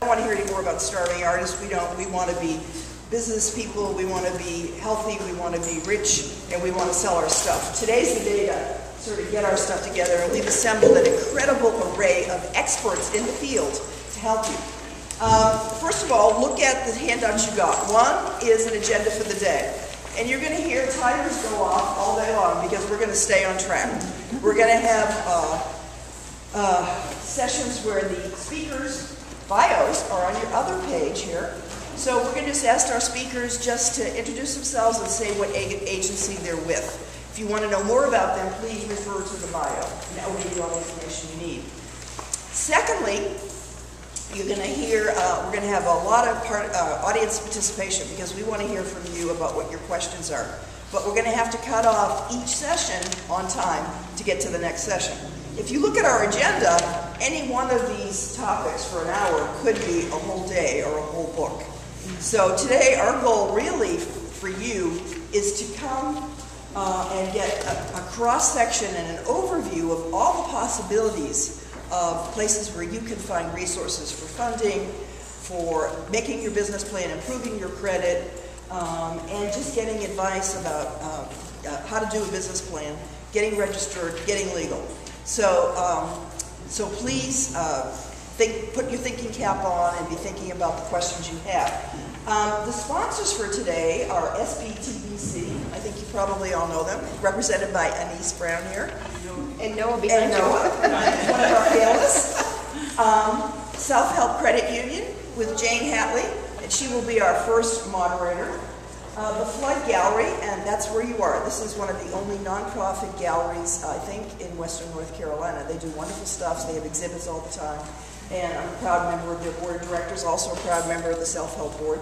I don't want to hear any more about starving artists. We don't. We want to be business people. We want to be healthy. We want to be rich, and we want to sell our stuff. Today's the day to sort of get our stuff together, and we've assembled an incredible array of experts in the field to help you. First of all, look at the handouts you got. One is an agenda for the day. And you're going to hear timers go off all day long because we're going to stay on track. We're going to have sessions where the speakers' bios are on your other page here. So we're going to just ask our speakers just to introduce themselves and say what agency they're with. If you want to know more about them, please refer to the bio, and that will give you all the information you need. Secondly, you're going to hear, we're going to have a lot of audience participation because we want to hear from you about what your questions are. But we're going to have to cut off each session on time to get to the next session. If you look at our agenda, any one of these topics for an hour could be a whole day or a whole book. So today our goal really for you is to come and get a cross-section and an overview of all the possibilities of places where you can find resources for funding, for making your business plan, improving your credit, and just getting advice about how to do a business plan, getting registered, getting legal. So, so please put your thinking cap on and be thinking about the questions you have. The sponsors for today are SBTBC. I think you probably all know them, represented by Anise Brown here. And Noah behind Noah, one of our panelists. Self-Help Credit Union with Jane Hatley, and she will be our first moderator. The Flood Gallery, and that's where you are. This is one of the only nonprofit galleries, I think, in Western North Carolina. They do wonderful stuff. They have exhibits all the time. And I'm a proud member of their board of directors, also a proud member of the Self-Help Board.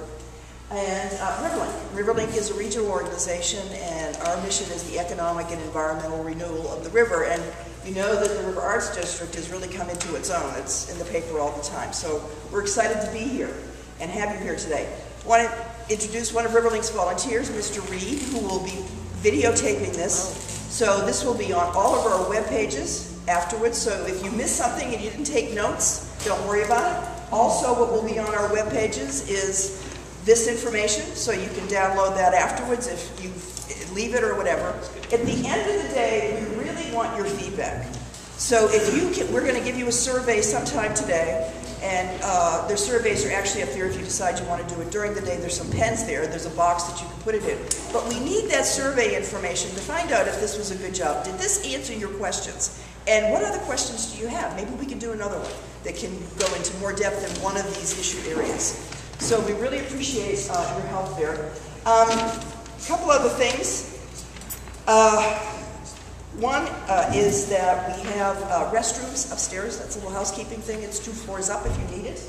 And Riverlink. Riverlink is a regional organization, and our mission is the economic and environmental renewal of the river. And you know that the River Arts District has really come into its own. It's in the paper all the time. So we're excited to be here and have you here today. I want to introduce one of Riverlink's volunteers, Mr. Reed, who will be videotaping this. So this will be on all of our web pages afterwards. So if you missed something and you didn't take notes, don't worry about it. Also, what will be on our web pages is this information, so you can download that afterwards if you leave it or whatever. At the end of the day, we really want your feedback. So if you can, we're going to give you a survey sometime today, and their surveys are actually up there if you decide you want to do it during the day. There's some pens there. There's a box that you can put it in. But we need that survey information to find out if this was a good job. Did this answer your questions? And what other questions do you have? Maybe we can do another one that can go into more depth in one of these issue areas. So we really appreciate your help there. A couple other things. One is that we have restrooms upstairs. That's a little housekeeping thing. It's 2 floors up if you need it.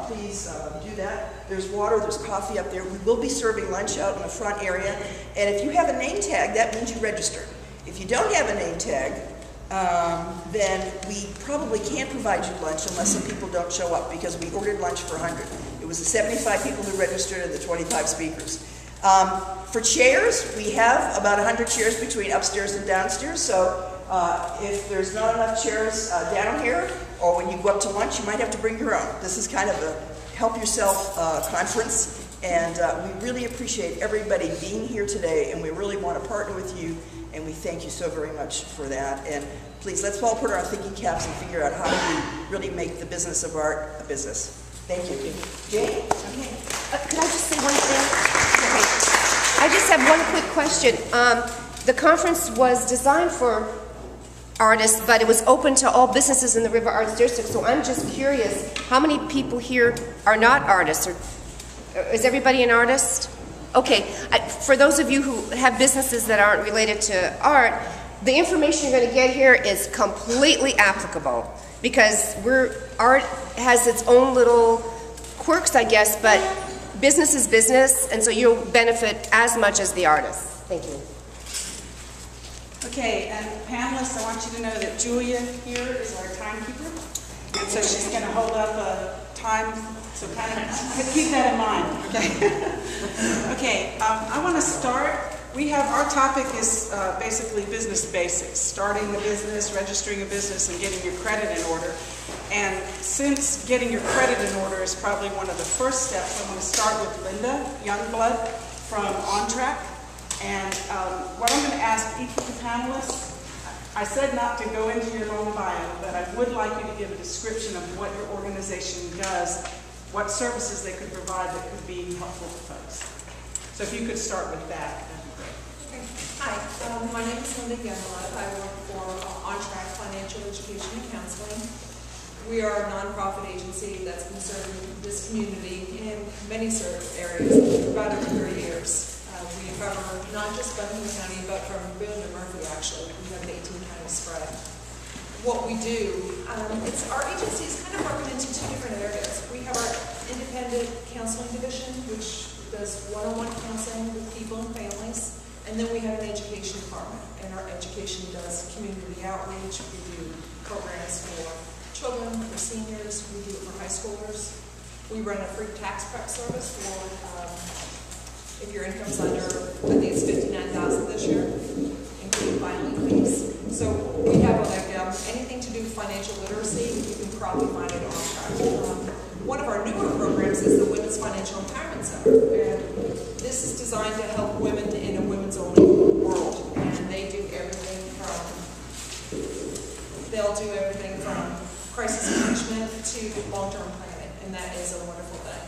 Please do that. There's water, there's coffee up there. We will be serving lunch out in the front area. And if you have a name tag, that means you registered. If you don't have a name tag, then we probably can't provide you lunch unless some people don't show up, because we ordered lunch for 100. It was the 75 people who registered and the 25 speakers. For chairs, we have about 100 chairs between upstairs and downstairs, so if there's not enough chairs down here, or when you go up to lunch, you might have to bring your own. This is kind of a help yourself conference, and we really appreciate everybody being here today, and we really want to partner with you, and we thank you so very much for that. And please, let's all put our thinking caps and figure out how do we really make the business of art a business. Thank you. Jane? Okay. Could I just say one thing? Okay. I just have one quick question. The conference was designed for artists, but it was open to all businesses in the River Arts District. So I'm just curious, how many people here are not artists? Or is everybody an artist? Okay. For those of you who have businesses that aren't related to art, the information you're going to get here is completely applicable, because art has its own little quirks, I guess, but business is business, and so you'll benefit as much as the artist. Thank you. Okay, and panelists, I want you to know that Julia here is our timekeeper, and so she's going to hold up a time, so kind of keep that in mind, okay? Okay, I want to start. Our topic is basically business basics, starting a business, registering a business, and getting your credit in order. And since getting your credit in order is probably one of the first steps, I'm going to start with Linda Youngblood from On Track. And what I'm going to ask each of the panelists, I said not to go into your long bio, but I would like you to give a description of what your organization does, what services they could provide that could be helpful to folks. So if you could start with that, that'd be great. Okay. Hi, my name is Linda Youngblood. I work for On Track Financial Education and Counseling. We are a nonprofit agency that's been serving this community in many areas for about over 30 years. We cover not just Buckingham County, but from Boone to Murphy, actually. We have an 18-county spread. What we do, our agency is kind of broken into two different areas. We have our independent counseling division, which does one-on-one counseling with people and families. And then we have an education department, and our education does community outreach. We do programs for children, for seniors, we do it for high schoolers. We run a free tax prep service for if your income's under, I think it's $59,000 this year, including filing fees. So we have anything to do with financial literacy, you can probably find it on track. One of our newer programs is the Women's Financial Empowerment Center. And this is designed to help women in a women's-only world. And they do everything from crisis management to long-term planning. And that is a wonderful thing.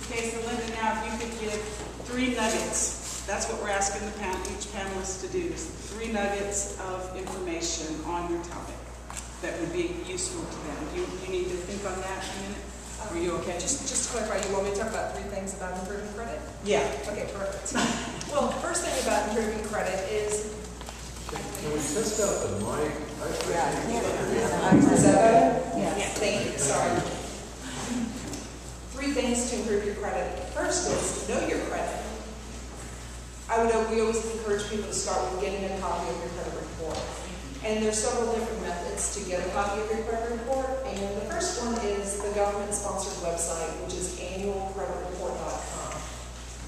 Okay, so Linda, now if you could give 3 nuggets, that's what we're asking each panelist to do, is 3 nuggets of information on your topic that would be useful to them. You need to think on that a minute? Are you okay? Just to clarify, you want me to talk about 3 things about improving credit? Yeah. Okay, perfect. Well, the first thing about improving credit is... Can we test out the mic? Is that better? Yeah. Thank you. Sorry. 3 things to improve your credit. First is know your credit. We always encourage people to start with getting a copy of your credit report. And there's several different methods to get a copy of your credit report. And the first one is the government-sponsored website, which is annualcreditreport.com.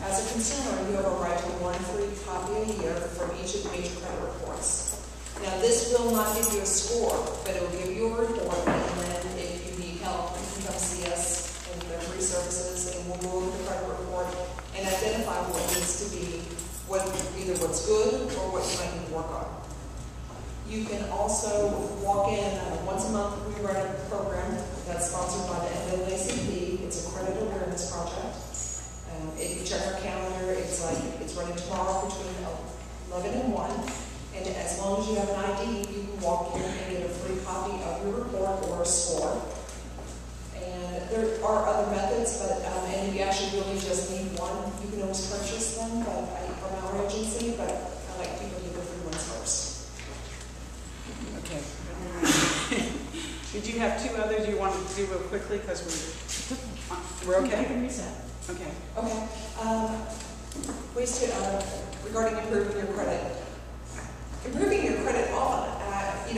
As a consumer, you have a right to 1 free copy a year from each of the major credit reports. Now, this will not give you a score, but it will give you a report, and then if you need help, you can come see us in the free services, and we'll go over the credit report and identify what needs to be, either what's good or what you might need to work on. You can also walk in once a month. We run a program that's sponsored by the NAACP. It's a credit awareness project. If you check our calendar, it's running tomorrow between 11 and 1. And as long as you have an ID, you can walk in and get a free copy of your report or a score. And there are other methods, but and you actually really just need one. You can always purchase them from our agency, but I like people to do the free ones first. Okay. Did you have 2 others you wanted to do real quickly? Because we're okay? Okay. Okay. Ways to, regarding improving your credit. Improving your credit often,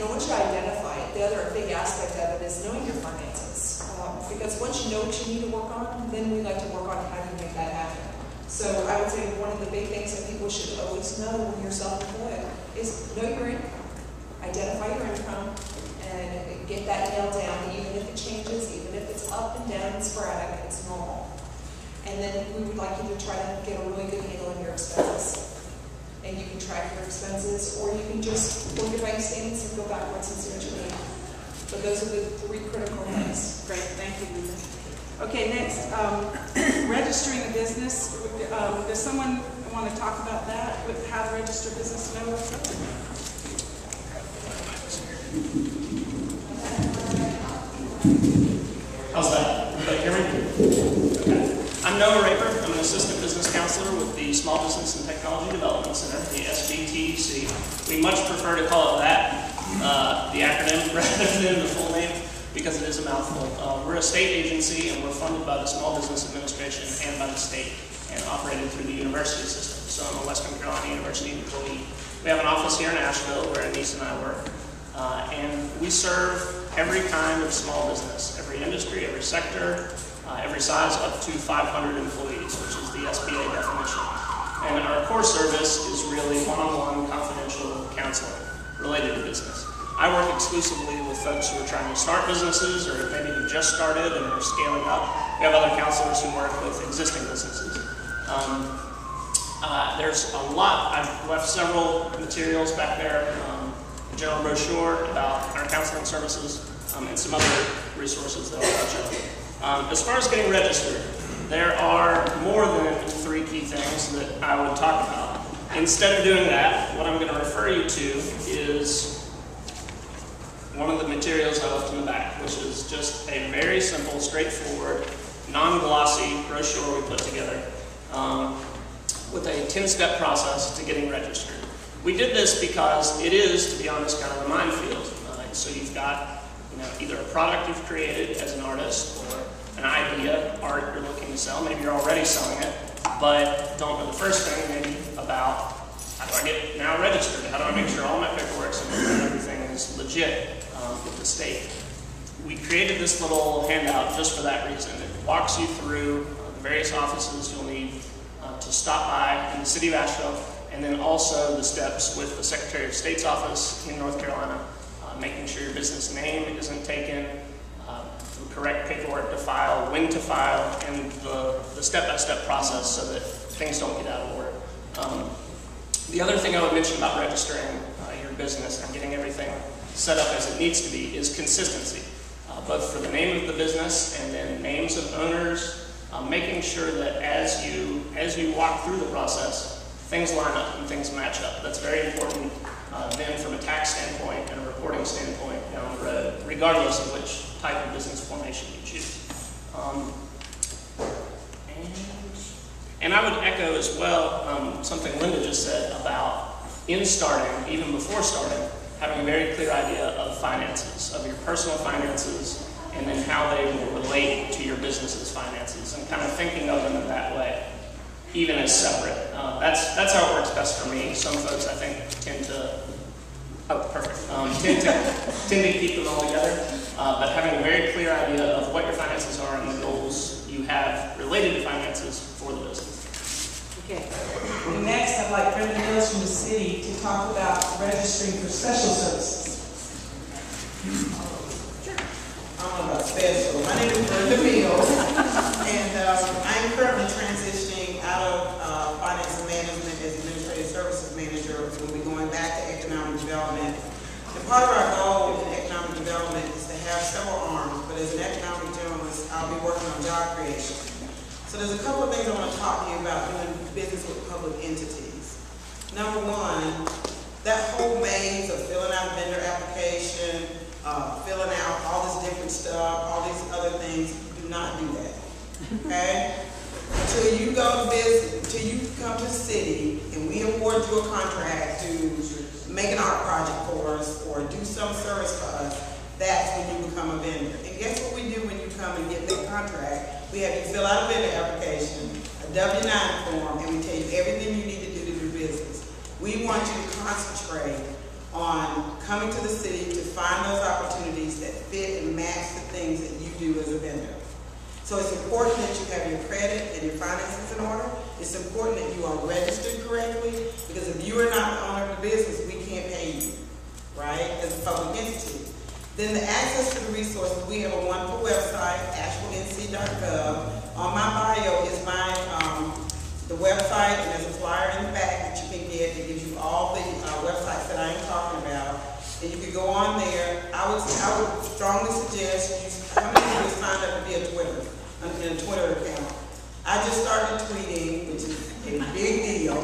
once you identify it, the other big aspect of it is knowing your finances. Because once you know what you need to work on, then we like to work on how to make that happen. So I would say one of the big things that people should always know when you're self-employed is know your income. Identify your income and get that nailed down, even if it changes, even if it's up and down and sporadic, it's normal. And then we would like you to try to get a really good handle on your expenses. And you can track your expenses, or you can just look at bank statements and go backwards and see what you need. But those are the 3 critical things. Great, thank you, Linda. Okay, next, registering a business. Does someone want to talk about that, with how to register a business? No? How's that? Everybody hear me? Okay. I'm Noah Raper. I'm an assistant business counselor with the Small Business and Technology Development Center, the SBTC. We much prefer to call it that, the acronym, rather than the full name, because it is a mouthful. We're a state agency, and we're funded by the Small Business Administration and by the state, and operated through the university system. So I'm a Western Carolina University employee. We have an office here in Asheville, where Anise and I work, and we serve every kind of small business, every industry, every sector, every size up to 500 employees, which is the SBA definition. And our core service is really one-on-one confidential counseling related to business. I work exclusively with folks who are trying to start businesses or maybe who just started and are scaling up. We have other counselors who work with existing businesses. There's a lot. I've left several materials back there, a general brochure about our counseling services, and some other resources that I'll touch on. As far as getting registered, there are more than 3 key things that I would talk about. Instead of doing that, what I'm going to refer you to is one of the materials I left in the back, which is just a very simple, straightforward, non-glossy brochure we put together with a 10-step process to getting registered. We did this because it is, to be honest, kind of a minefield. So you've got either a product you've created as an artist or an idea, art you're looking to sell. Maybe you're already selling it, but don't know the first thing maybe about how do I get now registered? How do I make sure all my paperwork's in order and everything is legit with the state? We created this little handout just for that reason. It walks you through the various offices you'll need to stop by in the city of Asheville, and then also the steps with the Secretary of State's office in North Carolina, making sure your business name isn't taken, the correct paperwork to file, when to file, and the step-by-step process so that things don't get out of order. The other thing I would mention about registering your business and getting everything set up as it needs to be is consistency, both for the name of the business and then names of owners, making sure that as you walk through the process, things line up and things match up. That's very important then from a tax standpoint and a reporting standpoint down the road, regardless of which type of business formation you choose. And I would echo as well something Linda just said about in starting, even before starting, having a very clear idea of finances, of your personal finances, and then how they will relate to your business's finances, and kind of thinking of them in that way, even as separate. That's how it works best for me. Some folks, I think, tend to tend to keep them all together, but having a very clear idea of what your finances are and the goals you have related to finances for the business. Okay. Next, I'd like Brenda Mills from the city to talk about registering for special services. I don't know about special. My name is Brenda Mills, and I'm currently transitioning out of finance and management as administrative services manager. We'll be going back to economic development. And part of our goal in economic development is to have several arms, but as an economic journalist, I'll be working on job creation. So there's a couple of things I want to talk to you about doing business with public entities. Number one, that whole maze of filling out a vendor application, filling out all this different stuff, all these other things, do not do that, okay? Until you go to business, until you come to the city and we award you a contract to make an art project for us or do some service for us, that's when you become a vendor. And guess what we do when you come and get that contract? We have you fill out a vendor application, a W-9 form, and we tell you everything you need to do business. We want you to concentrate on coming to the city to find those opportunities that fit and match the things that you do as a vendor. So it's important that you have your credit and your finances in order. It's important that you are registered correctly, because if you are not the owner of the business, we can't pay you, right, as a public entity. Then the access to the resources, we have a wonderful website, asheville.nc.gov. On my bio is the website, and there's a flyer in the back that you can get that gives you all the websites that I am talking about. And you can go on there. I would strongly suggest you, how many of you signed up to be a Twitter account? I just started tweeting, which is a big deal.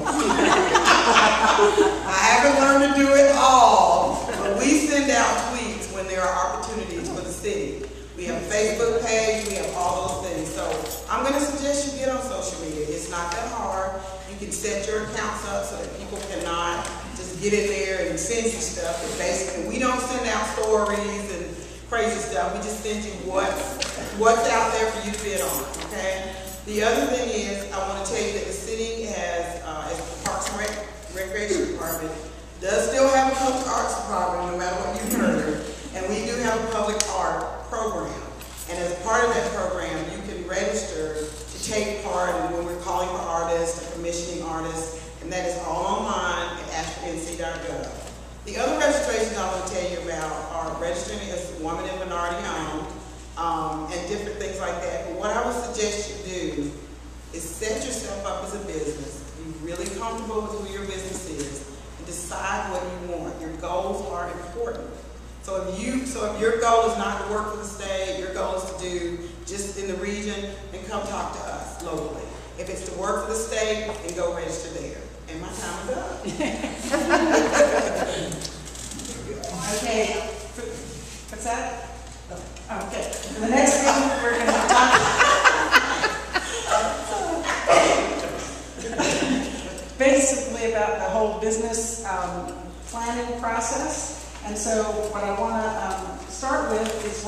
I haven't learned to do it all, but we send out tweets when there are opportunities for the city. We have a Facebook page, we have all those things. So I'm going to suggest you get on social media. It's not that hard. You can set your accounts up so that people cannot just get in there and send you stuff. But basically, we don't send out stories and crazy stuff. We just send you what's out there for you to bid on, okay? The other thing is, I want to tell you that the city has, as the Parks and Recreation Department, does still have a public arts department, no matter what you've heard, and we do have a public art program. And as part of that program, you can register to take part in when we're calling for artists or commissioning artists, and that is all online at asheville.nc.gov. The other registrations I want to tell you about registering it as woman and minority owned, and different things like that. But what I would suggest you do is set yourself up as a business, be really comfortable with who your business is, and decide what you want. Your goals are important. So if your goal is not to work for the state, your goal is to do just in the region, then come talk to us locally. If it's to work for the state, then go register there. And my time is up. Okay, what's that? Oh, okay. The next thing we're going to talk basically about the whole business planning process. And so what I want to start with is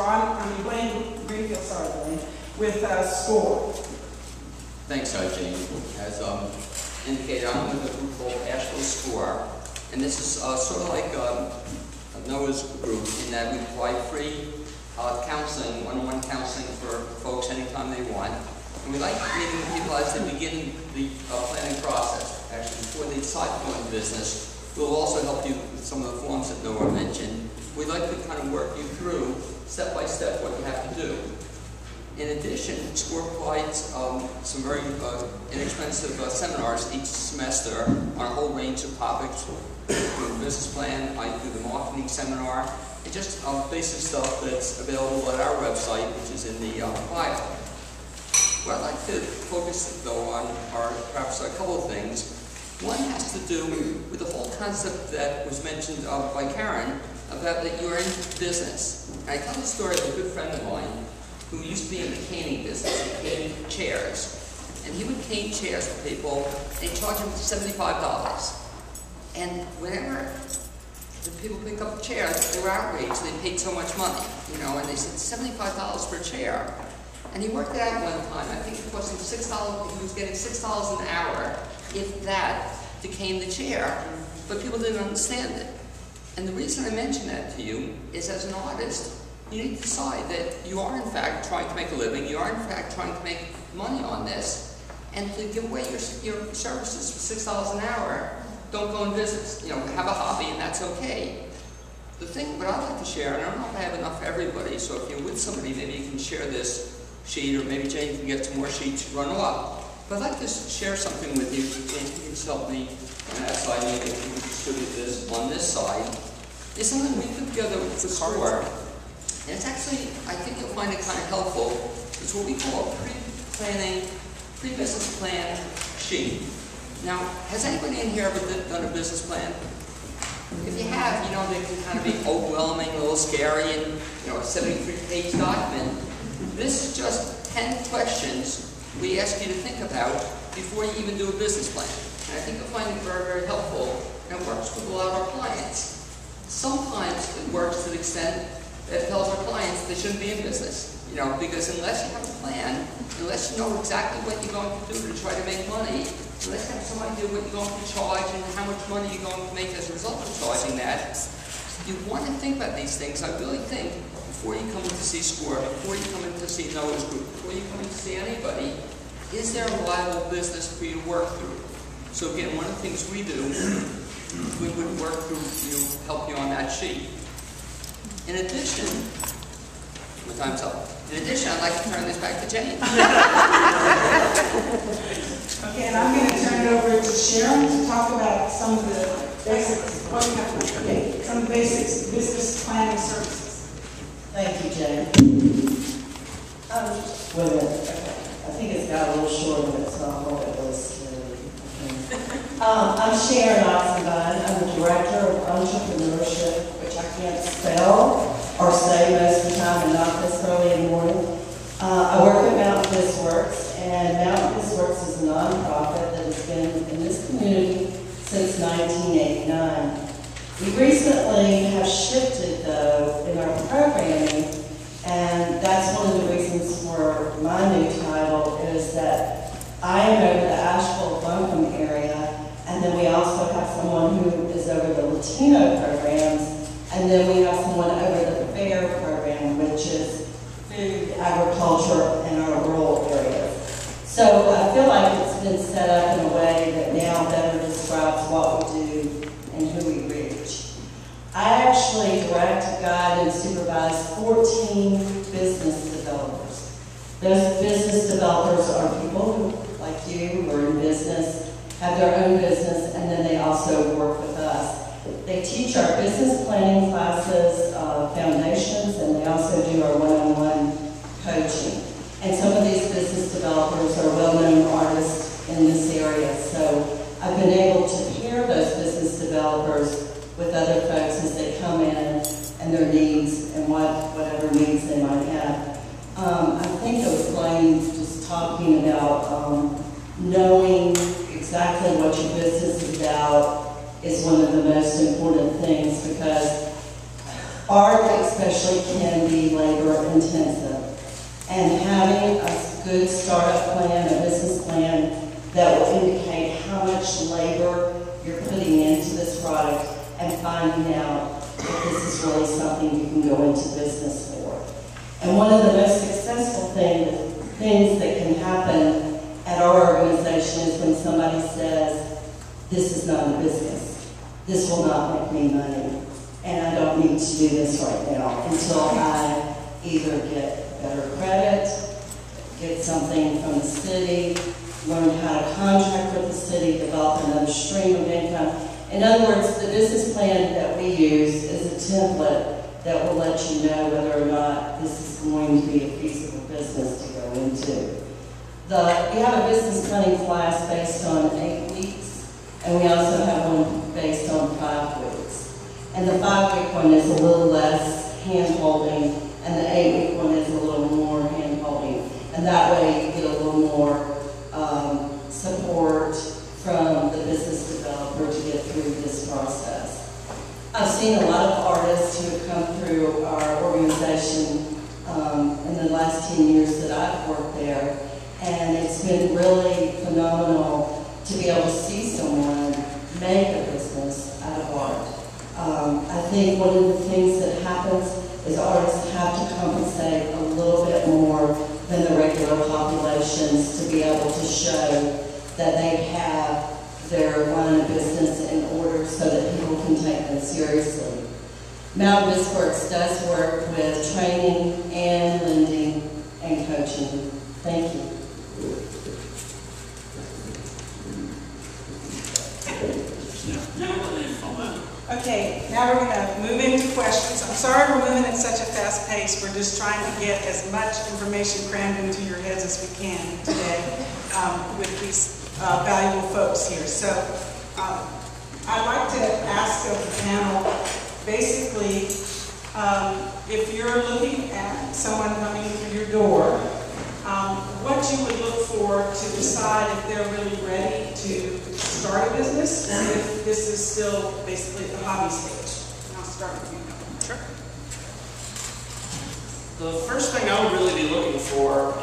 Blaine Greenfield, with SCORE. Thanks, Jane. As indicated, I'm with a group called Asheville SCORE, and this is sort of like Noah's group in that we provide free counseling, one-on-one counseling for folks anytime they want. And we like meeting people as they begin the planning process. Actually, before they decide to go into business, we'll also help you with some of the forms that Noah mentioned. We'd like to kind of work you through, step by step, what you have to do. In addition, SCORE provides some very inexpensive seminars each semester on a whole range of topics. We do the business plan, I do the marketing seminar, and just basic stuff that's available at our website, which is in the bio. What I'd like to focus, though, on are perhaps a couple of things. One has to do with the whole concept that was mentioned by Karen about that you're in business. And I tell the story of a good friend of mine who used to be in the caning business. He caned chairs. And he would cane chairs for people, and he'd charge them $75. And whenever the people picked up the chair, they were outraged. They paid so much money, you know, and they said $75 per chair. And he worked it out one time. I think it cost him $6. He was getting $6 an hour, if that, to cane the chair. But people didn't understand it. And the reason I mention that to you is, as an artist, you need to decide that you are in fact trying to make a living, you are in fact trying to make money on this, and to give away your services for $6 an hour, don't go in business. You know, have a hobby and that's okay. The thing, what I'd like to share, and I don't know if I have enough for everybody, so if you're with somebody, maybe you can share this sheet, or maybe Jane can get some more sheets run up. But I'd like to share something with you, and you can just help me on that side, maybe if you can distribute this on this side. It's something we put together with the SCORE. And it's actually, I think you'll find it kind of helpful. It's what we call a pre-business plan sheet. Now, has anybody in here ever done a business plan? If you have, you know, they can kind of be overwhelming, a little scary, and, you know, a 73-page document. This is just 10 questions we ask you to think about before you even do a business plan. And I think you'll find it very, very helpful, and it works with a lot of our clients. Sometimes it works to the extent that tells our clients they shouldn't be in business, you know, because unless you have a plan, unless you know exactly what you're going to do to try to make money, unless you have some idea what you're going to charge and how much money you're going to make as a result of charging that, you want to think about these things. I really think before you come in to see SCORE, before you come in to see Noah's group, before you come in to see anybody, is there a viable business for you to work through? So again, one of the things we do, we would work through you, help you on that sheet. In addition, my time's up. In addition, I'd like to turn this back to Jane. Okay, and I'm going to turn it over to Sharon to talk about some of the basics, some of the basics business planning services. Thank you, Jane. Wait a minute. I think it's got a little short, but it's not what it was. I'm Sharon Oxenbein. I'm the Director of Entrepreneurship, which I can't spell or say most of the time, and not this early in the morning. I work at Mountain BizWorks, and Mountain BizWorks is a nonprofit that has been in this community since 1989. We recently have shifted, though, in our programming, and that's one of the reasons for my new title is that I am over the Asheville-Buncombe area, and then we also have someone who is over the Latino programs, and then we have someone over the FAIR program, which is food, agriculture, and our rural areas. So I feel like it's been set up in a way that now better describes what we do and who we reach. I actually direct, guide, and supervise 14 business developers. Those business developers are people who, like you, who are in business, have their own business, and then they also work with us. They teach our business planning classes, foundations, and they also do our one-on-one coaching. And some of these business developers are well-known artists in this area, so I've been able to pair those business developers with other folks as they come in and their needs and whatever needs they might have. I think I was Blaine just talking about knowing exactly what your business is about is one of the most important things, because art especially can be labor intensive. And having a good startup plan, a business plan that will indicate how much labor you're putting into this product and finding out if this is really something you can go into business for. And one of the most successful things that can happen at our organization is when somebody says, this is not a business. This will not make me money. And I don't need to do this right now until I either get better credit, get something from the city, learn how to contract with the city, develop another stream of income. In other words, the business plan that we use is a template that will let you know whether or not this is going to be a feasible business to go into. We have a business planning class based on 8 weeks, and we also have one based on 5 weeks. And the 5-week one is a little less hand-holding, and the 8-week one is a little more hand-holding. And that way you get a little more support from the business developer to get through this process. I've seen a lot of artists who have come through our organization in the last 10 years that I've worked there, and it's been really phenomenal to be able to see someone make a business out of art. I think one of the things that happens is artists have to compensate a little bit more than the regular populations to be able to show that they have their line of business in order so that people can take them seriously. Mountain Biz Works does work with training and lending and coaching. Thank you. Okay, now we're going to move into questions. I'm sorry we're moving at such a fast pace. We're just trying to get as much information crammed into your heads as we can today with these valuable folks here. So I'd like to ask of the panel, basically, if you're looking at someone coming through your door, what you would look for to decide if they're really ready to start a business, or if this is still basically at the hobby stage. And I'll start with you. Sure. The first thing I would really be looking for,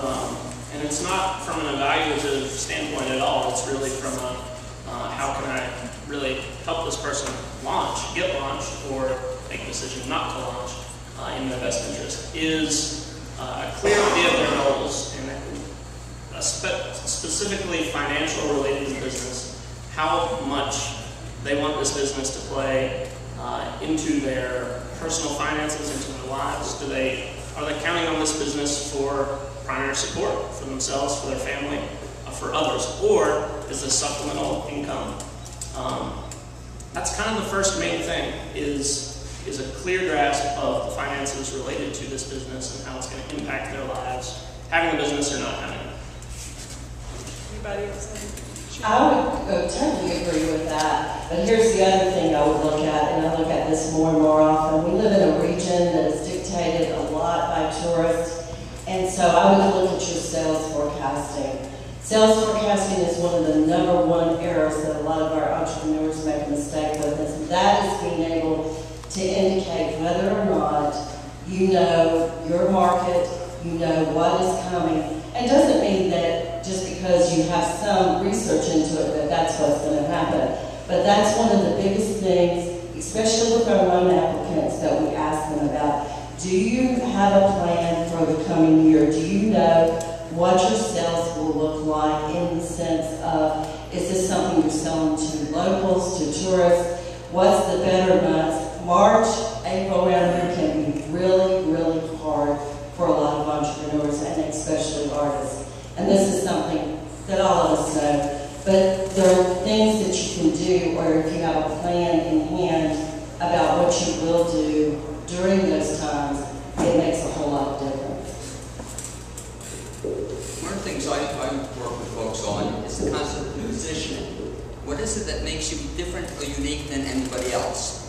and it's not from an evaluative standpoint at all, it's really from a how can I really help this person get launched, or make a decision not to launch in their best interest, is a clear idea of their goals, and specifically financial related to business, how much they want this business to play into their personal finances, into their lives. Are they counting on this business for primary support for themselves, for their family, for others, or is this supplemental income? That's kind of the first main thing, is a clear grasp of the finances related to this business and how it's going to impact their lives, having a business or not having it. Anybody else? I would totally agree with that, but here's the other thing I would look at, and I look at this more and more often. We live in a region that is dictated a lot by tourists, and so I would look at your sales forecasting. Sales forecasting is one of the #1 errors that a lot of our entrepreneurs make a mistake with, and that is being able to indicate whether or not you know your market, you know what is coming. It doesn't mean that just because you have some research into it that that's what's going to happen. But that's one of the biggest things, especially with our loan applicants, that we ask them about. Do you have a plan for the coming year? Do you know what your sales will look like, in the sense of, is this something you're selling to locals, to tourists? What's the better months? March, April around here can be really, really hard for a lot of entrepreneurs and especially artists. And this is something that all of us know. But there are things that you can do, or if you have a plan in hand about what you will do during those times, it makes a whole lot of difference. One of the things I work with folks on is the concept of positioning. What is it that makes you different or unique than anybody else?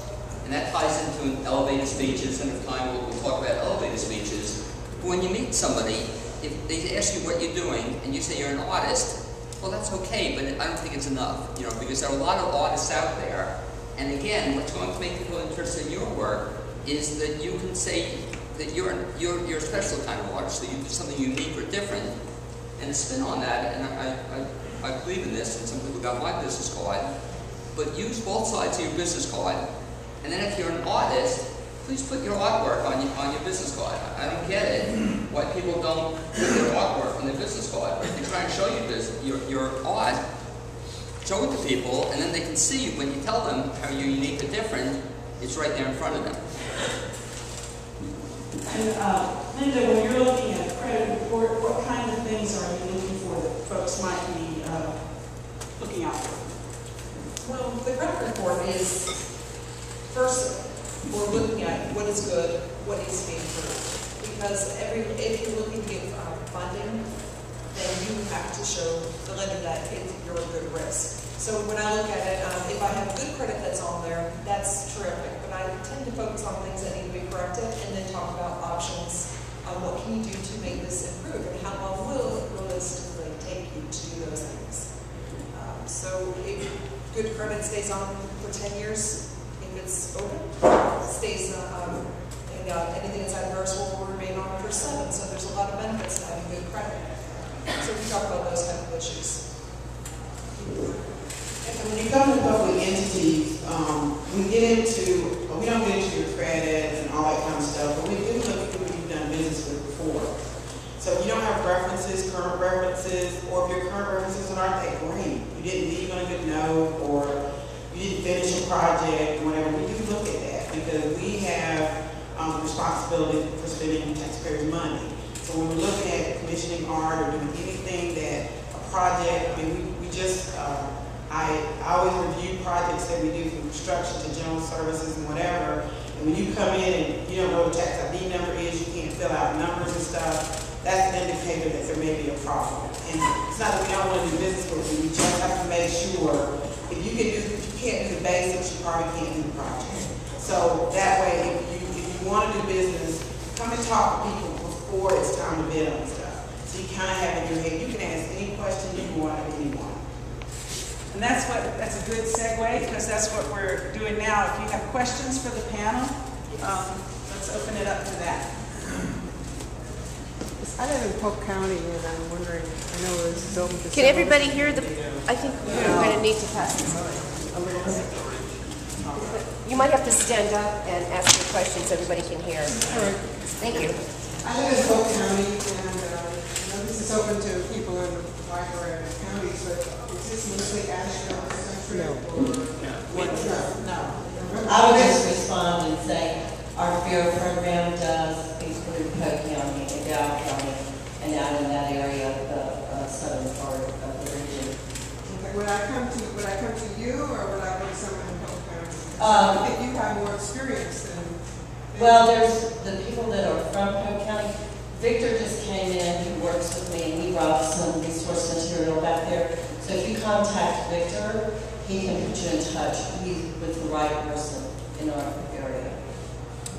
And that ties into elevator speeches, and if time we'll talk about elevator speeches. But when you meet somebody, if they ask you what you're doing, and you say you're an artist, well, that's okay, but I don't think it's enough, you know, because there are a lot of artists out there. And again, what's going to make people interested in your work is that you can say that you're a special kind of artist, that you do something unique or different. And a spin on that, and I believe in this, and some people got my business card, but use both sides of your business card. And then if you're an artist, please put your artwork on your business card. I don't get it why people don't put their artwork on their business card. If you try and show your art, show it to people, and then they can see when you tell them how you're unique or different, it's right there in front of them. And Linda, when you're looking at a credit report, what kind of things are you looking for that folks might be looking out for? Well, the credit report is, first, we're looking at what is good, what needs to be improved. Because if you're looking to get funding, then you have to show the lender that you're a good risk. So when I look at it, if I have good credit that's on there, that's terrific. But I tend to focus on things that need to be corrected and then talk about options. What can you do to make this improve, and how long will it realistically take you to do those things? So if good credit stays on for 10 years, if it's open, stays and anything that's adverse will remain on for 7. So there's a lot of benefits to having good credit. So we talk about those type of issues. And when you come to public entities, we don't get into your credit and all that kind of stuff, but we do look at people you've done business with before. So if you don't have references, current references, or if your current references aren't that great, you didn't leave on a good note, or you didn't finish a project, or whatever, we do look at that because we have responsibility for spending taxpayers' money. So when we're looking at commissioning art or doing anything that a project, I mean, we just, I always review projects that we do from construction to general services and whatever. And when you come in and you don't know what the tax ID number is, you can't fill out numbers and stuff, that's an indicator that there may be a problem. And it's not that we don't want to do business with you, we just have to make sure if you can't do the basics, you probably can't do the project. So that way, if you want to do business, come and talk to people before it's time to bid on stuff. So you kind of have in your head, you can ask any question you want of anyone. And that's a good segue, because that's what we're doing now. If you have questions for the panel, let's open it up to that. I live in Polk County, and I'm wondering, I know it was open to... Can everybody hear the... I think we're going to need to pass this a little bit. You might have to stand up and ask your questions so everybody can hear. All right. Thank you. I live in Polk County, and this is open to people in a wide variety of counties, but is this mostly Asheville-centric? No. I would just respond and say our fair program does include Polk County and Dow County, and out in that area, the southern part of the region. Okay. Would I come to you, or would I go to someone in Polk County? I think you have more experience than... Well, there's the people that are from Polk County. Victor just came in, he works with me, and he brought some resource material back there. So if you contact Victor, he can put you in touch with the right person in our area.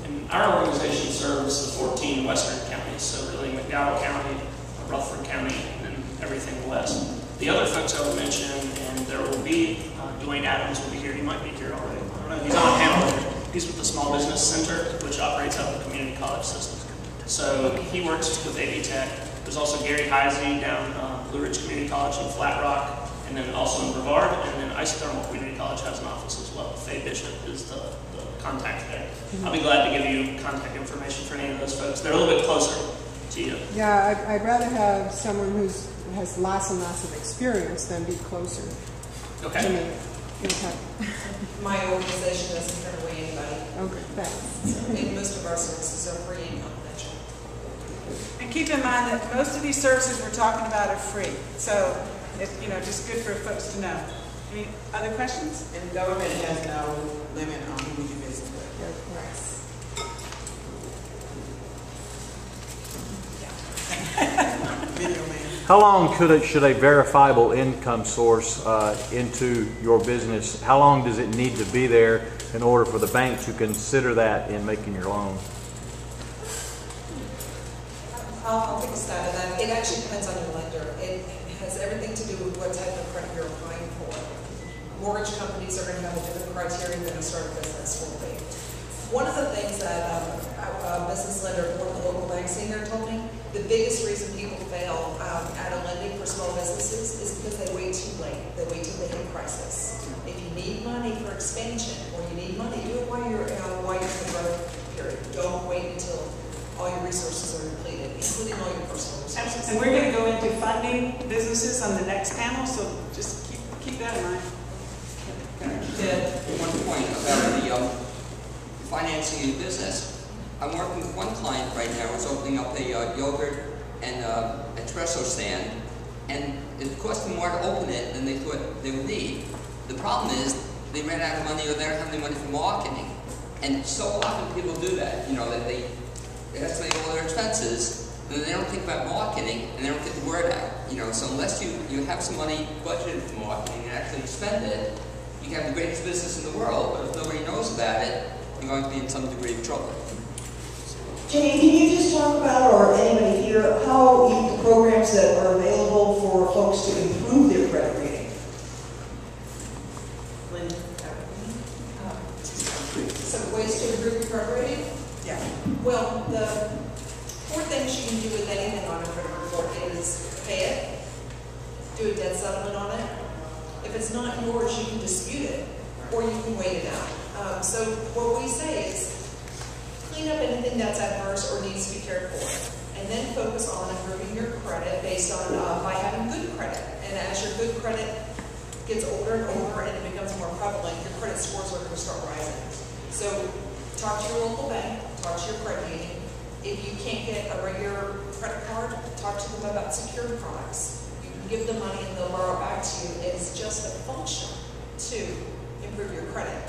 And our organization serves the 14 western counties, so really McDowell County, Rutherford County, and everything west. The other folks I would mention, and there will be, Dwayne Adams will be here, he might be here already, I don't know, he's on a panel later. He's with the Small Business Center, which operates out of the community college system. So he works with AV Tech. There's also Gary Heisey down Blue Ridge Community College in Flat Rock, and then also in Brevard, and then Isothermal Community College has an office as well. Faye Bishop is the contact there. I'll be glad to give you contact information for any of those folks. They're a little bit closer to you. Yeah, I'd rather have someone who has lots and lots of experience than be closer to me. Okay. My organization doesn't turn away anybody, Okay, thanks. and most of our services are free and confidential. And keep in mind that most of these services we're talking about are free. So it's, just good for folks to know. Any other questions? And government has no limit on who we do business with. Video man. How long should a verifiable income source into your business, how long does it need to be there in order for the bank to consider that in making your loan? I'll take a stab at that. It actually depends on your lender. It has everything to do with what type of credit you're applying for. Mortgage companies are going to have a different criteria than a start business will be. One of the things that a business lender at one of the local banks senior told me, the biggest reason people fail at a lending for small businesses is because they wait too late. They wait till they hit a crisis. If you need money for expansion or you need money, do it while you're in the growth period. Don't wait until all your resources are depleted, including all your personal resources. And we're going to go into funding businesses on the next panel, so just keep that in mind. One point about the financing your business. I'm working with one client right now who's opening up a yogurt and espresso stand, and it cost them more to open it than they thought they would need. The problem is they ran out of money or they don't have any money for marketing. And so often people do that, that they estimate all their expenses, and then they don't think about marketing, and they don't get the word out. So unless you have some money budgeted for marketing and actually spend it, you can have the greatest business in the world, but if nobody knows about it, you're going to be in some degree of trouble. Jane, can you just talk about, or anybody here, how the programs that are available for folks to improve their credit rating? Some ways to improve your credit rating? Yeah. Well, the 4 things you can do with anything on a credit report is pay it, do a debt settlement on it. If it's not yours, you can dispute it, or you can wait it out. So what we say is clean up anything that's adverse or needs to be cared for, and then focus on improving your credit based on by having good credit. And as your good credit gets older and older and it becomes more prevalent, your credit scores are going to start rising. So talk to your local bank, talk to your credit union. If you can't get a regular credit card, talk to them about secured products. You can give them money and they'll borrow it back to you. It's just a function to improve your credit.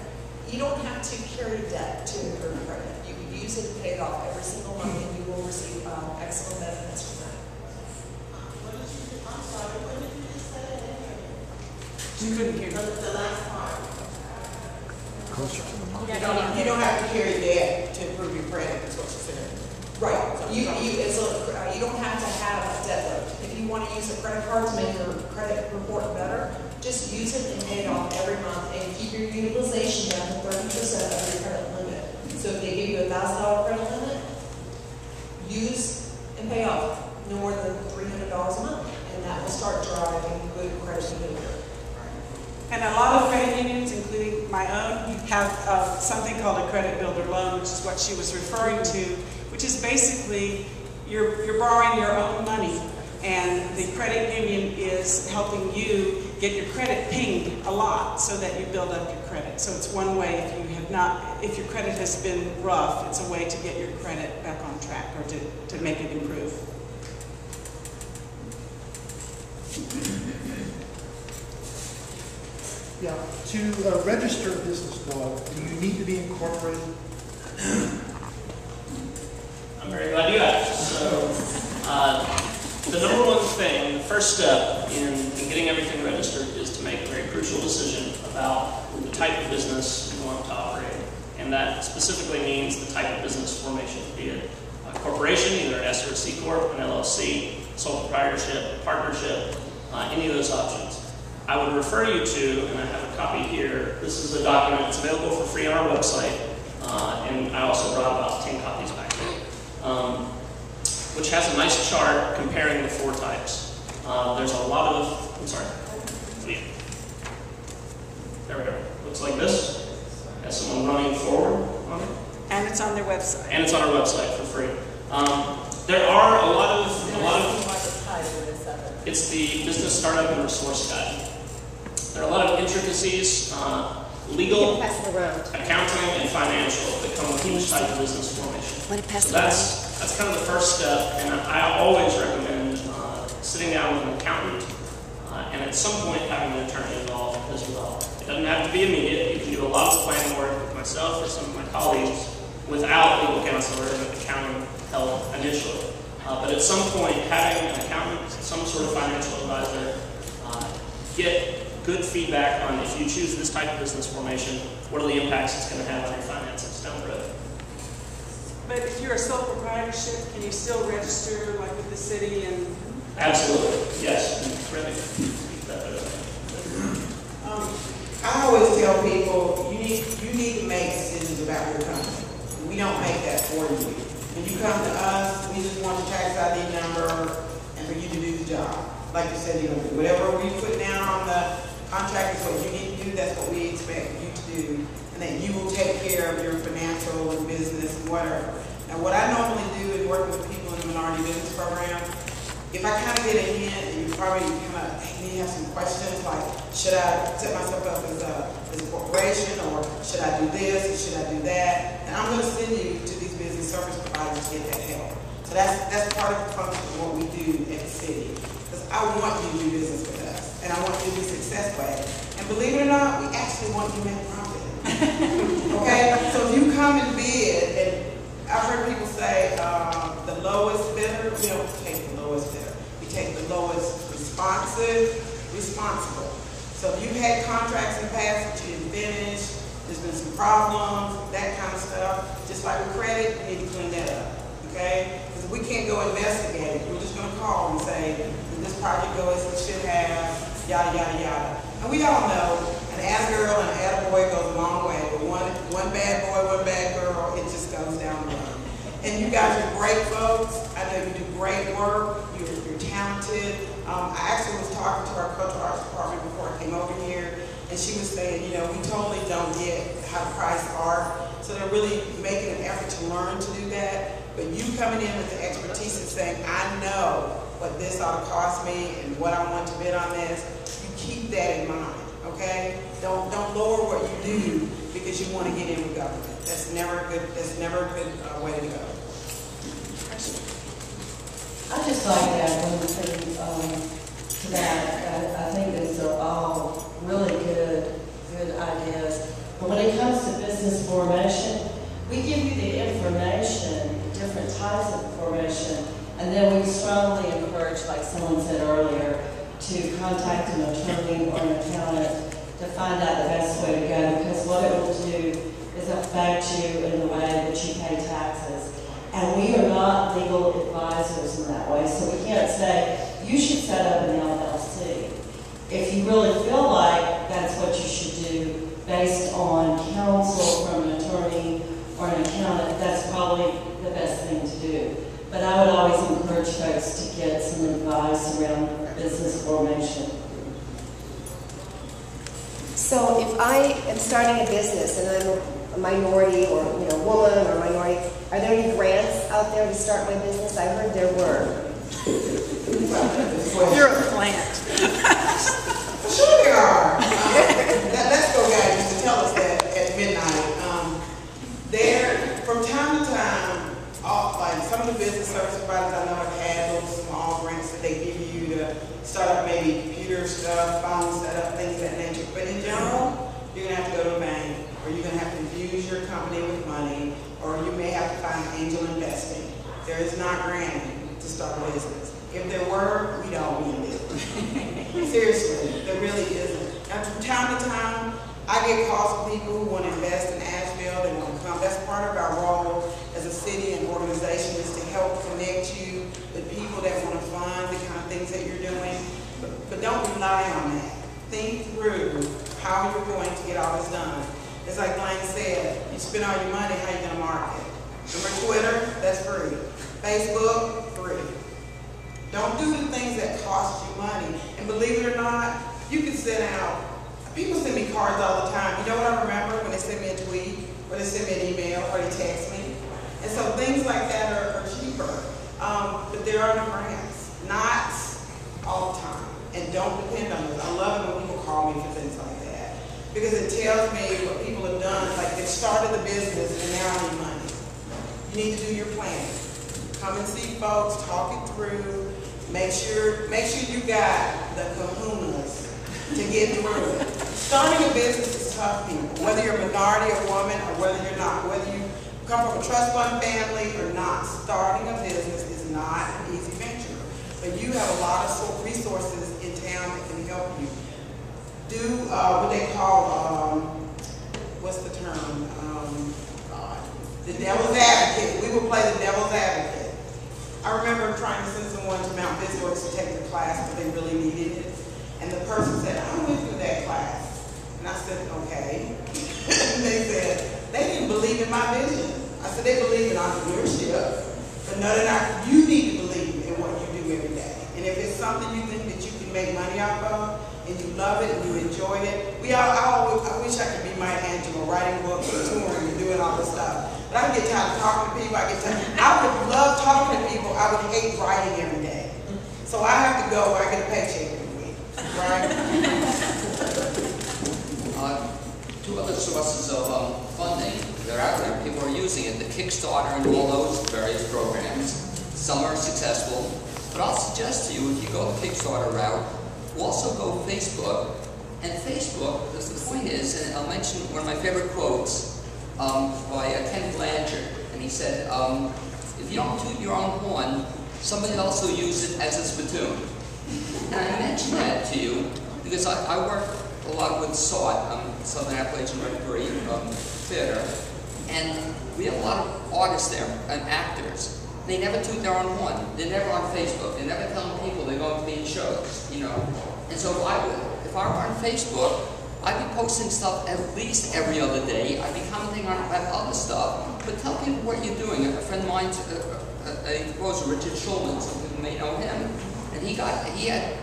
You don't have to carry debt to improve credit. You can use it and pay it off every single month, and you will receive excellent benefits from that. I'm sorry, what did you just say? You couldn't hear. The last part. Closer to the mic. You don't have to carry debt to improve your credit, is what you said. Right. You don't have to have a debt load. If you want to use a credit card to make your credit report better, just use it and pay it off every month and keep your utilization down to 30% of your credit limit. So if they give you a $1,000 credit limit, use and pay off no more than $300 a month, and that will start driving good credit behavior. And a lot of credit unions, including my own, have something called a credit builder loan, which is what she was referring to, which is basically you're borrowing your own money, and the credit union is helping you get your credit pinged a lot so that you build up your credit. So it's one way if your credit has been rough, it's a way to get your credit back on track or to make it improve. Yeah, to register a business blog, do you need to be incorporated? I'm very glad you asked. So, the number one thing, the first step in getting everything registered is to make a very crucial decision about the type of business you want to operate. And that specifically means the type of business formation, be it a corporation, either an S or a C Corp, an LLC, sole proprietorship, partnership, any of those options. I would refer you to, and I have a copy here, this is a document that's available for free on our website, and I also brought about 10 copies back there, which has a nice chart comparing the 4 types. There's a lot of, I'm sorry, there we go. Looks like this. Has someone running forward on it. And it's on their website. And it's on our website for free. There are a lot of, it's the Business Startup and Resource Guide. There are a lot of intricacies, You legal, can pass it around. accounting, and financial that come with each type of business formation. Let it pass So it around. that's kind of the first step, and I always recommend sitting down with an accountant and at some point having an attorney involved as well. It doesn't have to be immediate. You can do a lot of planning work with myself or some of my colleagues without legal counsel or accounting help initially. But at some point, having an accountant, some sort of financial advisor, get good feedback on if you choose this type of business formation, what are the impacts it's going to have on your finances down the road. But if you're a sole proprietorship, can you still register like with the city and? Absolutely, yes. I always tell people, you need to make decisions about your company. We don't make that for you. When you come to us, we just want your tax ID number and for you to do the job. Like you said, you know, whatever we put down on the contract is what you need to do, that's what we expect you to do. And then you will take care of your financial and business and whatever. Now what I normally do in working with people in the minority business program, if I kind of get a hint and you probably kind of may have some questions like, should I set myself up as a corporation, or should I do this, or should I do that? And I'm going to send you to these business service providers to get that help. So that's part of the function of what we do at the city. Because I want you to do business with us, and I want you to be successful. And believe it or not, we actually want you to make profit. Okay? So if you come and bid, and I've heard people say the lowest bidder, we don't take the lowest bidder. We take the lowest responsible. So if you've had contracts in the past that you didn't finish, there's been some problems, that kind of stuff, just like with credit, you need to clean that up. Okay? Because if we can't go investigate it, we're just going to call and say, did this project go as it should have, yada, yada, yada. And we all know an atta-girl and an atta-boy goes a long way, but one bad boy, one bad girl, it just goes down the road. And you guys are great folks. I know you do great work. You're talented. I actually was talking to our cultural arts department before I came over here, and she was saying, you know, we totally don't get how to price art, so they're really making an effort to learn to do that. But you coming in with the expertise and saying, I know what this ought to cost me and what I want to bid on this, you keep that in mind, okay? Don't lower what you do because you want to get in with government. That's never a good way to go. I just like to add one thing to that. I think these are all really good ideas. But when it comes to business formation, we give you the information, different types of formation, and then we strongly encourage, like someone said earlier, to contact an attorney or an accountant to find out the best way to go, because what it will do is affect you in the way that you pay taxes. And we are not legal advisors in that way, so we can't say, you should set up an LLC. If you really feel like that's what you should do, based on counsel from an attorney or an accountant, that's probably the best thing to do. But I would always encourage folks to get some advice around business formation. So if I am starting a business and I'm a minority or woman or minority, are there any grants out there to start my business? I heard there were. You're a plant. Sure there are. Let's go, guys, just to tell us that at midnight. From time to time, like some of the business service providers I know have had those small grants that they give you to start up maybe computer stuff, phone setup, things of that nature. But in general, you're going to have to go to a bank, or you're going to have to infuse your company with money, or you may have to find angel investing. There is not granting to start a business. If there were, we don't need it. Seriously, there really isn't. Now, from time to time, I get calls from people who want to invest in Asheville, they want to come. That's part of our role as a city and organization, is to help connect you with people that want to fund the kind of things that you're doing. But don't rely on that. Think through how you're going to get all this done. It's like Blaine said, you spend all your money, how are you going to market? Remember Twitter? That's free. Facebook? Free. Don't do the things that cost you money. And believe it or not, you can send out, people send me cards all the time. You know what I remember when they send me a tweet, or they send me an email, or they text me? And so things like that are cheaper. But there are no grants. Not all the time. and don't depend on us. I love it when people call me for things like that, because it tells me what people have done. Like, they've started the business and now I need money. You need to do your planning. Come and see folks, talk it through, make sure you got the kahunas to get through it. Starting a business is tough, people. Whether you're a minority or woman or whether you're not, whether you come from a trust fund family or not, starting a business is not an easy venture. But you have a lot of resources in town that can help you. Do what they call, what's the term? The devil's advocate. We will play the devil's advocate. I remember trying to send someone to Mount Bismarck to take the class, but they really needed it. And the person said, I went through that class. And I said, okay. And they said, they didn't believe in my vision. I said, they believe in entrepreneurship, but no, they're not. You need to believe in what you do every day. And if it's something you think that you can make money off of, and you love it and you enjoy it, I wish I could be Maya Angelou, writing books and touring and doing all this stuff. But I get tired of talking to people. I would love talking to people. I would hate writing every day. So I have to go where I get a paycheck every week, right? Two other sources of funding that are out there, people are using it, the Kickstarter and all those various programs. Some are successful, but I'll suggest to you, if you go the Kickstarter route, also go Facebook. And Facebook, because the point is, and I'll mention one of my favorite quotes by Ken Blanchard, and he said, if you don't toot your own horn, somebody else will use it as a spittoon. And I mention that to you because I work a lot with SAWT, Southern Appalachian Repertory Theater, and we have a lot of artists there and actors. They never toot their own horn. They're never on Facebook. They're never telling people they're going to be in shows, you know. And so if I were on Facebook, I'd be posting stuff at least every other day. I'd be commenting on other stuff, but tell people what you're doing. A friend of mine, Richard Schulman, some people may know him, and he had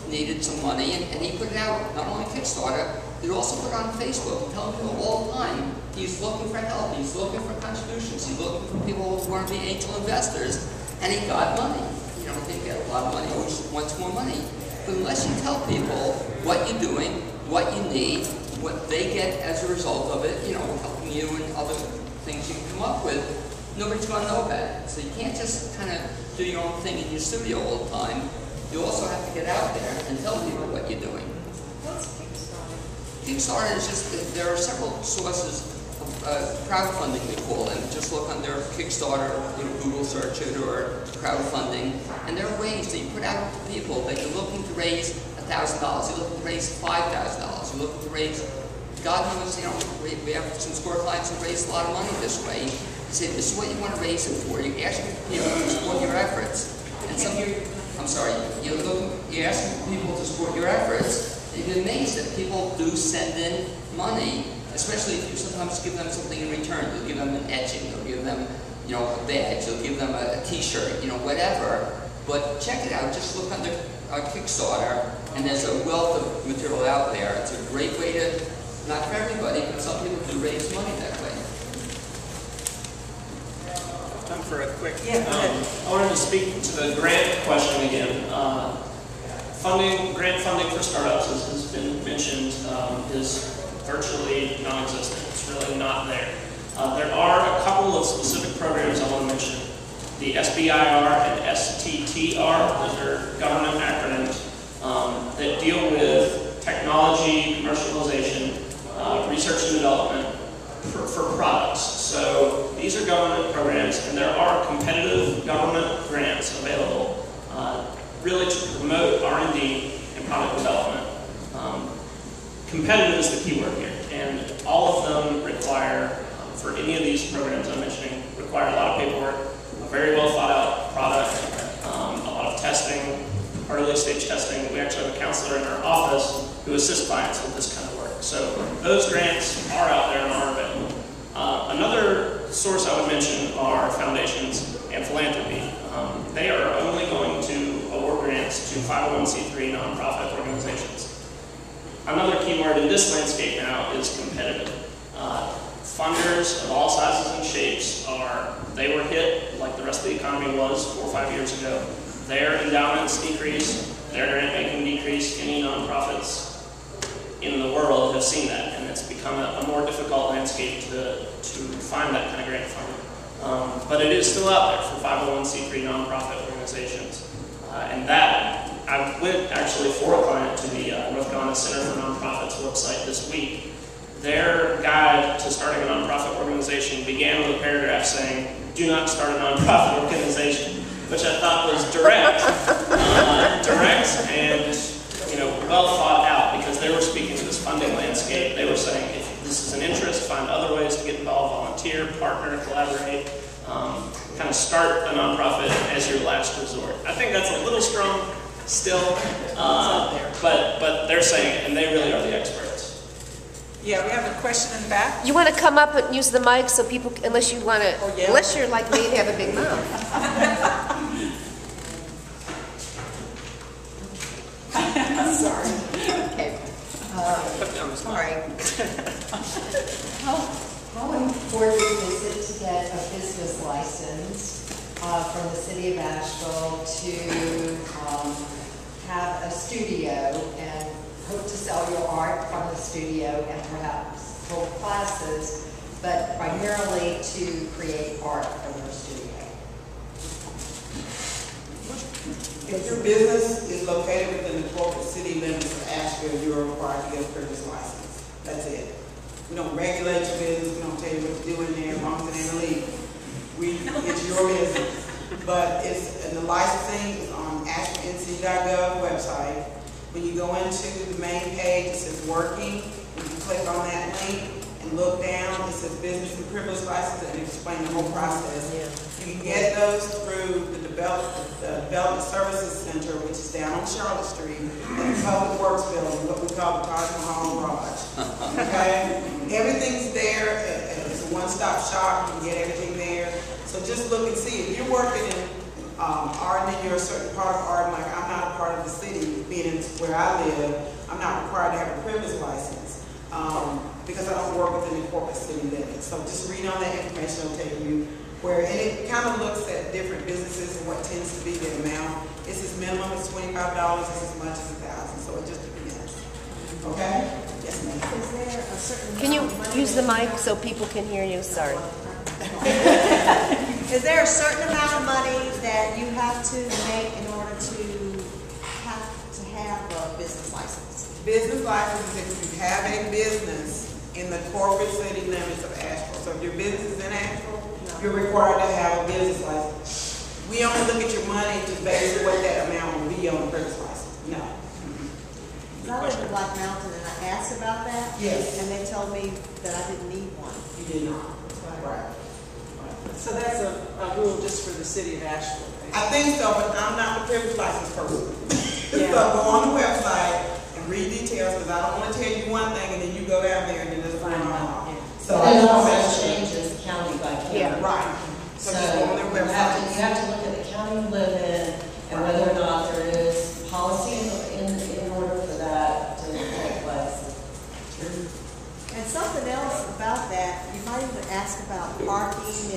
needed some money, and he put it out, not only Kickstarter, he also put it on Facebook and telling people all the time, he's looking for help, he's looking for contributions, he's looking for people who want to be angel investors, and he got money. You know, he got a lot of money, always wants more money. But unless you tell people what you're doing, what you need, what they get as a result of it, you know, helping you and other things you can come up with, nobody's going to know about it. So you can't just kind of do your own thing in your studio all the time. You also have to get out there and tell people what you're doing. What's Kickstarter? Kickstarter is just, there are several sources of crowdfunding, we call them. Just look under Kickstarter, you know, Google search it, or crowdfunding. And there are ways that you put out to people that you're looking to raise $1,000, you're looking to raise $5,000, you're looking to raise, God knows, you know, we have some score clients who raise a lot of money this way. You say, this is what you want to raise it for. You're asking people to support your efforts. And some, I'm sorry, you're asking people to support your efforts, and you're amazed that people do send in money, especially if you sometimes give them something in return. You'll give them an etching, you'll give them, you know, a badge, you'll give them a t-shirt, you know, whatever. But check it out, just look under Kickstarter, and there's a wealth of material out there. It's a great way to, not for everybody, but some people do raise money that way. Time for a quick, I wanted to speak to the grant question again. Grant funding for startups, as has been mentioned, is virtually non-existent. It's really not there. There are a couple of specific programs I want to mention. The SBIR and STTR, those are government acronyms, that deal with technology, commercialization, research and development for products. So these are government programs, and there are competitive government grants available really to promote R&D and product development. Competitive is the key word here, and all of them require, for any of these programs I'm mentioning, require a lot of paperwork, a very well thought out product, a lot of testing, early stage testing. We actually have a counselor in our office who assists clients with this kind of work. So those grants are out there and are available. Another source I would mention are foundations and philanthropy. They are only going to award grants to 501c3 nonprofit organizations. Another key word in this landscape now is competitive. Funders of all sizes and shapes they were hit like the rest of the economy was 4 or 5 years ago. Their endowments decrease, their grant making decreased. Any nonprofits in the world have seen that, and it's become a more difficult landscape to find that kind of grant funding. But it is still out there for 501c3 nonprofit organizations. And that, I went actually for a client to the North Carolina Center for Nonprofits website this week. Their guide to starting a nonprofit organization began with a paragraph saying, "Do not start a nonprofit organization," which I thought was direct, and well thought out, because they were speaking to this funding landscape. They were saying, if this is an interest, find other ways to get involved, volunteer, partner, collaborate, kind of start a nonprofit as your last resort. I think that's a little strong still, but they're saying it, and they really are the experts. Yeah, we have a question in the back. You want to come up and use the mic so people, unless you want to, unless you're like me and have a big mouth. Sorry. Okay. Sorry. How important is it to get a business license from the city of Asheville to have a studio and hope to sell your art from the studio and perhaps hold classes, but primarily to create art from your studio? If your business is located within the corporate city limits of Asheville, you are required to get a business license. That's it. We don't regulate your business. We don't tell you what to do in there as long as it ain't illegal. It's your business. But the licensing is on ashevillennc.gov website. When you go into the main page, it says working. When you click on that link and look down, it says business and privilege license, and explain the whole process. You can get those through the Development Services Center, which is down on Charlotte Street, in the Public Works Building, what we call the Taj Mahal Garage. Okay? Everything's there. It's a one-stop shop. You can get everything there. So just look and see. If you're working in art and you're a certain part of art, like I'm not a part of the city, being where I live, I'm not required to have a privilege license because I don't work within the corporate city limits. So just read on that information. It'll tell you where, and it kind of looks at different businesses and what tends to be the amount. It's as minimum as $25, it's as much as $1,000, so it just depends. Okay? Yes, ma'am. Is there a certain Can you use the mic so people can hear you? Sorry. Is there a certain amount of money that you have to make in order to have a business license? Business license is if you have a business in the corporate city limits of Asheville. So if your business is in Asheville, you're required to have a business license. We only look at your money to base what that amount will be on the business license. No. I live in Black Mountain and I asked about that. Yes. And they told me that I didn't need one. You did not. Right. So that's a rule just for the city of Asheville. I think so, but I'm not the privilege license person. So go on the website and read details, because I don't want to tell you one thing and then you go down there and then it's going on. So it also changes county by county. Yeah, right. So just go on their you website. have to look at the county you live in and whether or not there is policy in order for that to take place. And something else about that, you might even ask about parking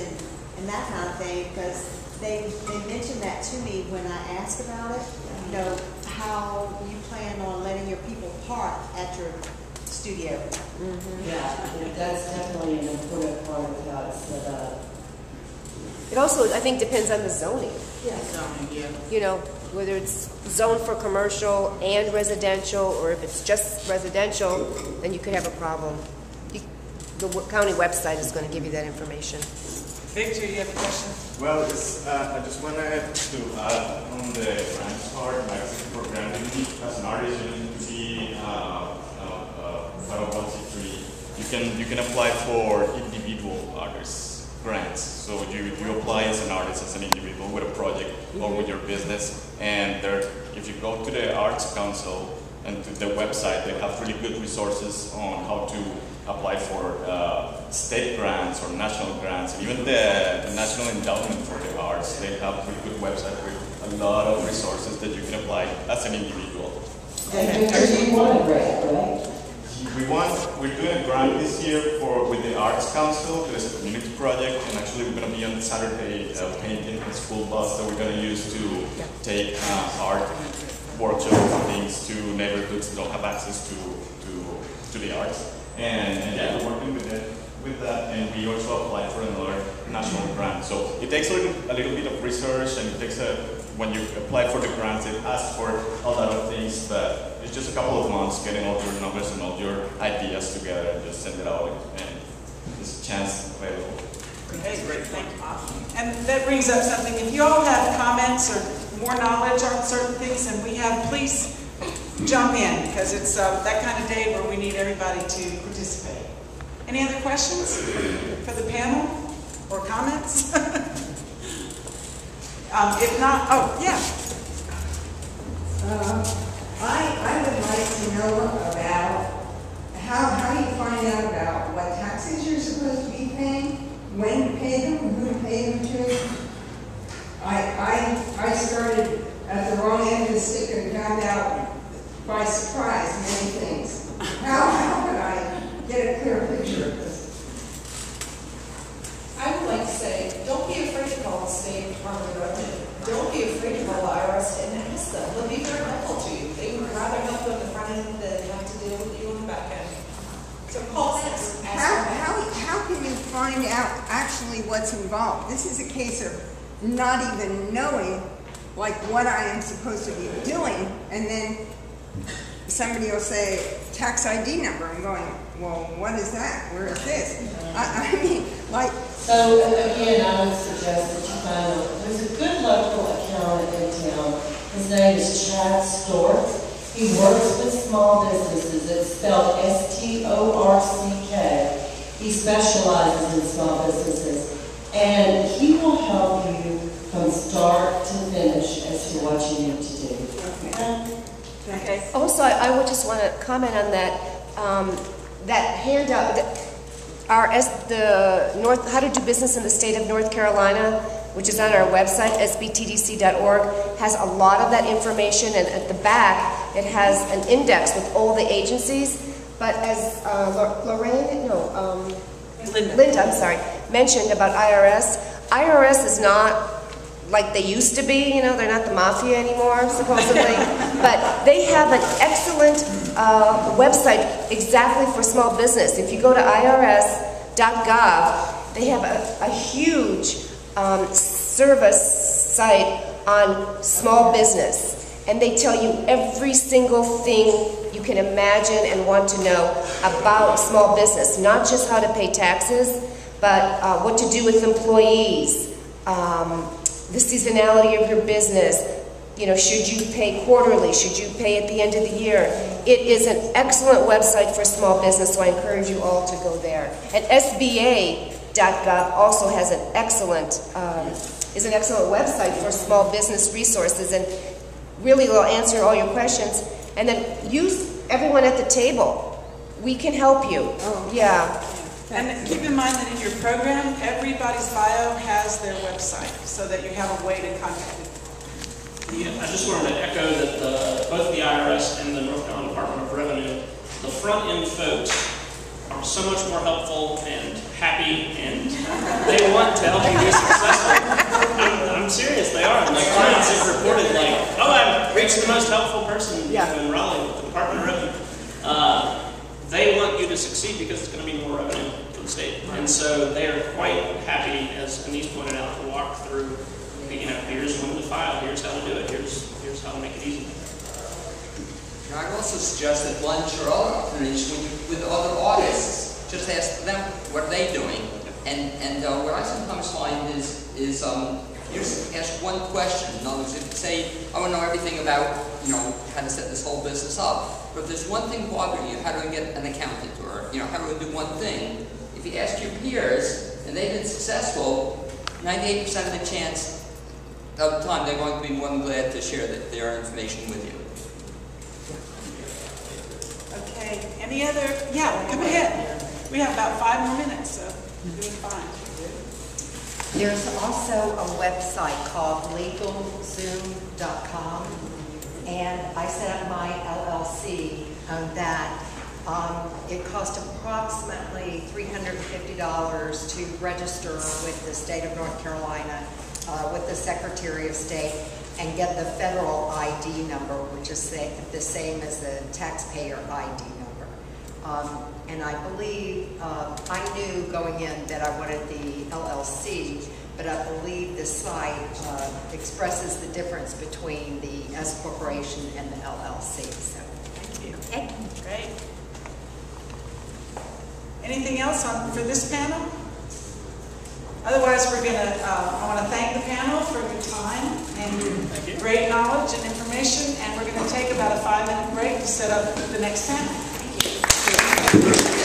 and that kind of thing, because they mentioned that to me when I asked about it, you know, how you plan on letting your people park at your studio. Yeah, that's definitely an important part of how it's set up. It also, I think, depends on the zoning. Zoning, yeah. You know, whether it's zoned for commercial and residential, or if it's just residential, then you could have a problem. The county website is going to give you that information. Victor, you have a question? Well, I just wanted to add on the grant part, magazine program. As an artist, you need to be 501c3. You can apply for individual artists grants. So you apply as an artist, as an individual with a project or with your business. And if you go to the Arts Council and to the website, they have really good resources on how to apply for state grants or national grants, and even the National Endowment for the Arts. They have a really good website with a lot of resources that you can apply as an individual. And you want a grant, right? We're doing a grant this year with the Arts Council. There's a community project, and actually we're going to be on Saturday painting a school bus that we're going to use to take art workshops and things to neighborhoods that don't have access to the arts. And yeah, we're working with that, and we also applied for another national grant. So it takes a little bit of research, and it takes when you apply for the grants, it asks for a lot of things, but it's just a couple of months getting all your numbers and all your ideas together and just send it out, and there's a chance available. Okay, great, thank you. And that brings up something. If you all have comments or more knowledge on certain things than we have, please jump in, because it's that kind of day where we need everybody to participate. Any other questions for the panel or comments? If not, oh, yeah. I would like to know about how you find out about what taxes you're supposed to be paying, when to pay them, who to pay them to. I started at the wrong end of the stick and found out by surprise many things. How could I get a clear picture of this? I would like to say, don't be afraid to call the State Department of Revenue. Don't be afraid to call the IRS and ask them. They'll be very helpful to you. They would rather help you on the front end than have to deal with you on the back end. So call them. How can you find out actually what's involved? This is a case of not even knowing like what I am supposed to be doing, and then somebody will say tax ID number. I'm going, well, what is that? Where is this? I mean, like. So again, I would suggest that you find there's a good local accountant in town. His name is Chad Stork. He works with small businesses. It's spelled S-T-O-R-C-K. He specializes in small businesses, and he will help you from start to finish as to what you need to do. Okay. Also, I would just want to comment on that. That handout, How to Do Business in the State of North Carolina, which is on our website, sbtdc.org, has a lot of that information, and at the back, it has an index with all the agencies. But as Linda, I'm sorry, mentioned about IRS is not like they used to be, you know, they're not the mafia anymore, supposedly. But they have an excellent website exactly for small business. If you go to irs.gov, they have a huge service site on small business. And they tell you every single thing you can imagine and want to know about small business. Not just how to pay taxes, but what to do with employees, the seasonality of your business. You know, should you pay quarterly? Should you pay at the end of the year? It is an excellent website for small business, so I encourage you all to go there. And SBA.gov also has an excellent website for small business resources, and really will answer all your questions. And then use everyone at the table. We can help you. Oh. Yeah. And keep in mind that in your program, everybody's bio has their website, so that you have a way to contact them. Yeah, I just wanted to echo that both the IRS and the North Carolina Department of Revenue, the front-end folks are so much more helpful and happy, and they want to help you be successful. I'm serious, they are. My clients have reported like, oh, I've reached the most helpful person in Raleigh with the Department of Revenue. They want you to succeed because it's going to be more revenue for the state. And so they are quite happy, as Anise pointed out, to walk through, you know, here's when to file, here's how to do it, here's how to make it easy. I'd also suggest that lunch or other opportunities with other artists, just ask them what are they doing. And what I sometimes find is you just ask one question. In other words, if you say, I want to know everything about, you know, how to set this whole business up. But if there's one thing bothering you, how do I get an accountant, or, you know, how do I do one thing? If you ask your peers and they've been successful, 98% of the chance of the time they're going to be more than glad to share their information with you. Okay, any other? Yeah, come ahead. We have about 5 more minutes, so you're doing fine. There's also a website called LegalZoom.com, and I set up my LLC on that. It cost approximately $350 to register with the state of North Carolina, with the Secretary of State. and get the federal ID number, which is the same as the taxpayer ID number. And I believe, I knew going in that I wanted the LLC, but I believe the site expresses the difference between the S corporation and the LLC. So, Thank you. okay. Great. Anything else for this panel? Otherwise, we're going to, I want to thank the panel for your time and your great knowledge and information, and we're going to take about a 5-minute break to set up the next panel. Thank you.